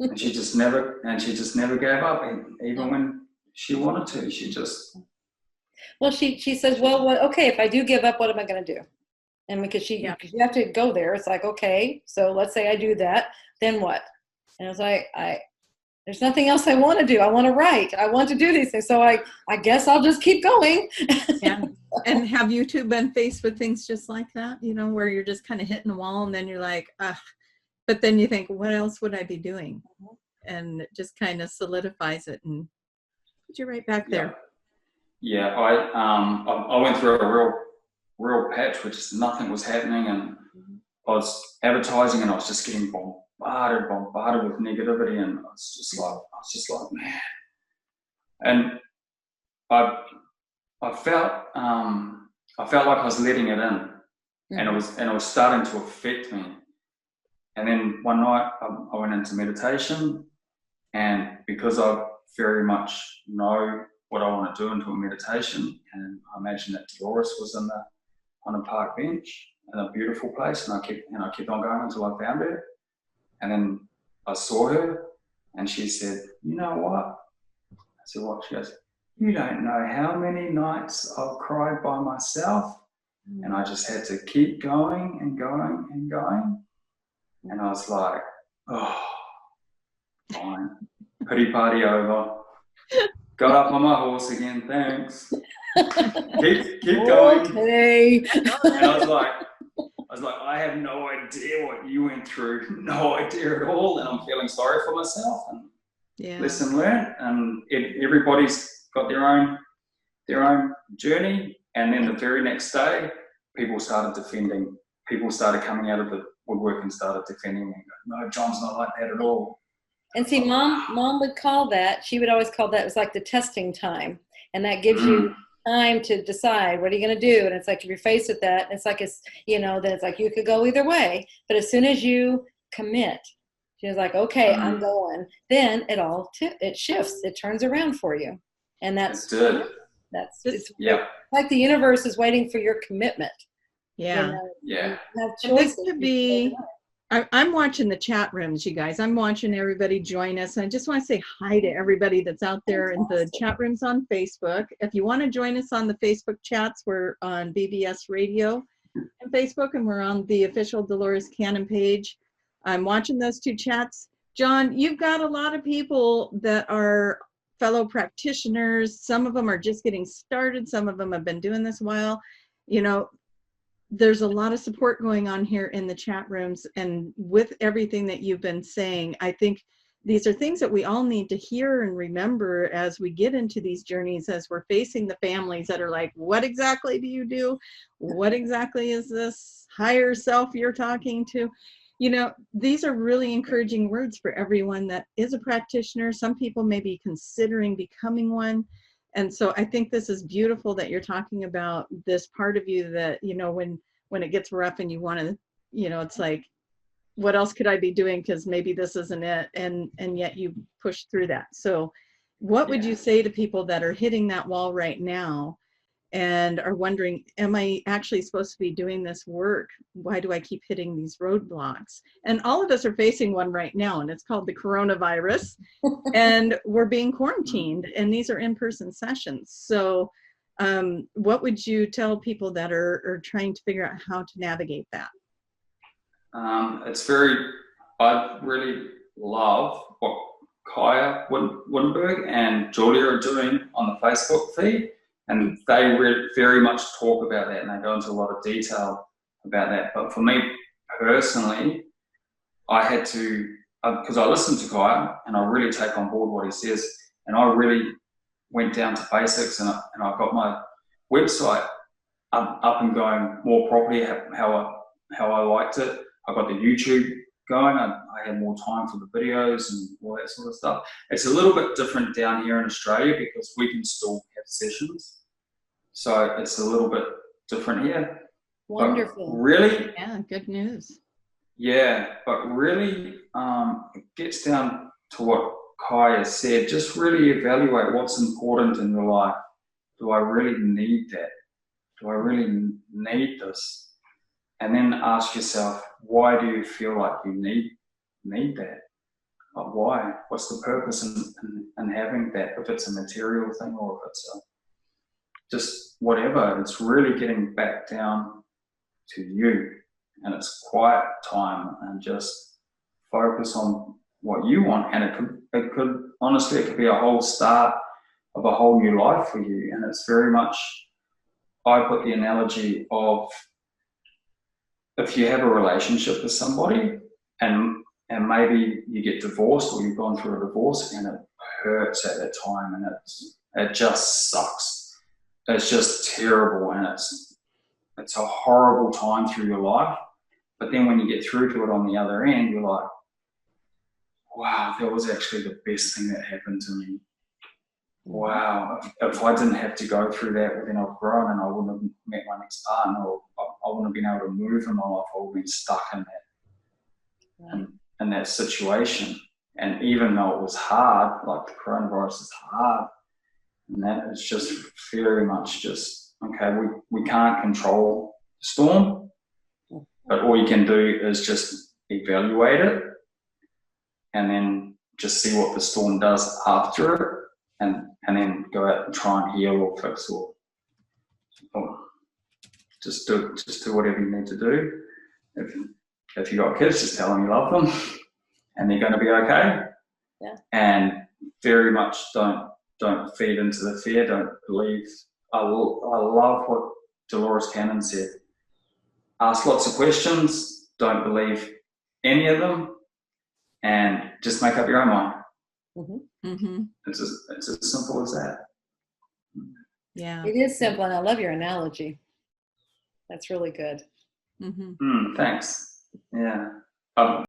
And she just never gave up, even when she wanted to. She just. Well, she says, well, okay, if I do give up, what am I going to do? And because you have to go there. It's like, okay, so let's say I do that, then what? And it's like, there's nothing else I want to do. I want to write. I want to do these things. So I guess I'll just keep going. Yeah. And have you two been faced with things just like that, you know, where you're just kind of hitting the wall and then you're like, but then you think, what else would I be doing? And it just kind of solidifies it and put you right back there. Yeah, I went through a real patch where just nothing was happening, and I was advertising and I was just getting bombarded with negativity, and I was just like, man. And I felt like I was letting it in, and it was starting to affect me. And then one night I went into meditation, and because I very much know what I want to do into a meditation, and I imagine that Dolores was on a park bench in a beautiful place, and I kept on going until I found her. And then I saw her, and she said, "You know what?" I said, "What?" She goes, "You don't know how many nights I've cried by myself." And I just had to keep going and going and going. And I was like, oh, fine. Pity party over. Got up on my horse again, thanks. keep going. Okay. And I was like, I have no idea what you went through. No idea at all. And I'm feeling sorry for myself. And lesson learned. And everybody's got their own journey. And then the very next day, people started defending. People started coming out of the woodwork and started defending me. No, John's not like that at all. And see, mom would call that, she would always call that, it was like the testing time. And that gives you time to decide, what are you going to do? And it's like, if you're faced with that, it's like, then it's like, you could go either way. But as soon as you commit, she was like, okay, I'm going. Then it shifts. It turns around for you. And that's good. It's like the universe is waiting for your commitment. Yeah. You have choices. This could be, I'm watching the chat rooms, you guys. I'm watching everybody join us. And I just want to say hi to everybody that's out there in the chat rooms on Facebook. If you want to join us on the Facebook chats, we're on BBS Radio and Facebook, and we're on the official Dolores Cannon page. I'm watching those two chats. John, you've got a lot of people that are fellow practitioners. Some of them are just getting started. Some of them have been doing this a while. You know, there's a lot of support going on here in the chat rooms, and with everything that you've been saying, I think these are things that we all need to hear and remember as we get into these journeys, as we're facing the families that are like, what exactly do you do? What exactly is this higher self you're talking to? You know, these are really encouraging words for everyone that is a practitioner. Some people may be considering becoming one. And so I think this is beautiful that you're talking about this part of you that, you know, when it gets rough and you want to, you know, it's like, what else could I be doing? Because maybe this isn't it. And yet you push through that. So what would you say to people that are hitting that wall right now and are wondering, am I actually supposed to be doing this work? Why do I keep hitting these roadblocks? And all of us are facing one right now, and it's called the coronavirus. And we're being quarantined, and these are in-person sessions. So what would you tell people that are trying to figure out how to navigate that? I really love what Kaya Wittenberg and Julia are doing on the Facebook feed. And they very much talk about that, and they go into a lot of detail about that. But for me personally, I had to, because I listened to Kaya and I really take on board what he says, and I really went down to basics, and I got my website up and going more properly, how I liked it. I got the YouTube going. I had more time for the videos and all that sort of stuff. It's a little bit different down here in Australia because we can still have sessions. So it's a little bit different here. Wonderful. But really? Yeah, good news. Yeah, but really it gets down to what Kaya said. Just really evaluate what's important in your life. Do I really need that? Do I really need this? And then ask yourself, why do you feel like you need that? Like, why? What's the purpose in having that? If it's a material thing or if it's just whatever, it's really getting back down to you, and it's quiet time, and just focus on what you want. And it could honestly, it could be a whole start of a whole new life for you. And it's very much, I put the analogy of, if you have a relationship with somebody and maybe you get divorced, or you've gone through a divorce, and it hurts at that time, and it just sucks. It's just terrible, and it's a horrible time through your life. But then when you get through to it on the other end, you're like, wow, that was actually the best thing that happened to me. Wow, if I didn't have to go through that, then I've grown, and I wouldn't have met my next partner, or I wouldn't have been able to move in my life. I would have been stuck in that, in that situation. And even though it was hard, like the coronavirus is hard, and that is just very much just, okay, we can't control the storm, but all you can do is just evaluate it, and then just see what the storm does after it, and then go out and try and heal or fix, or just do whatever you need to do. If you got kids, just tell them you love them, and they're going to be okay. Yeah. And very much don't feed into the fear. Don't believe. I love what Dolores Cannon said. Ask lots of questions. Don't believe any of them, and just make up your own mind. Mm-hmm. Mm-hmm. It's as simple as that. Yeah. It is simple, and I love your analogy. That's really good. Mm-hmm. Thanks. Yeah.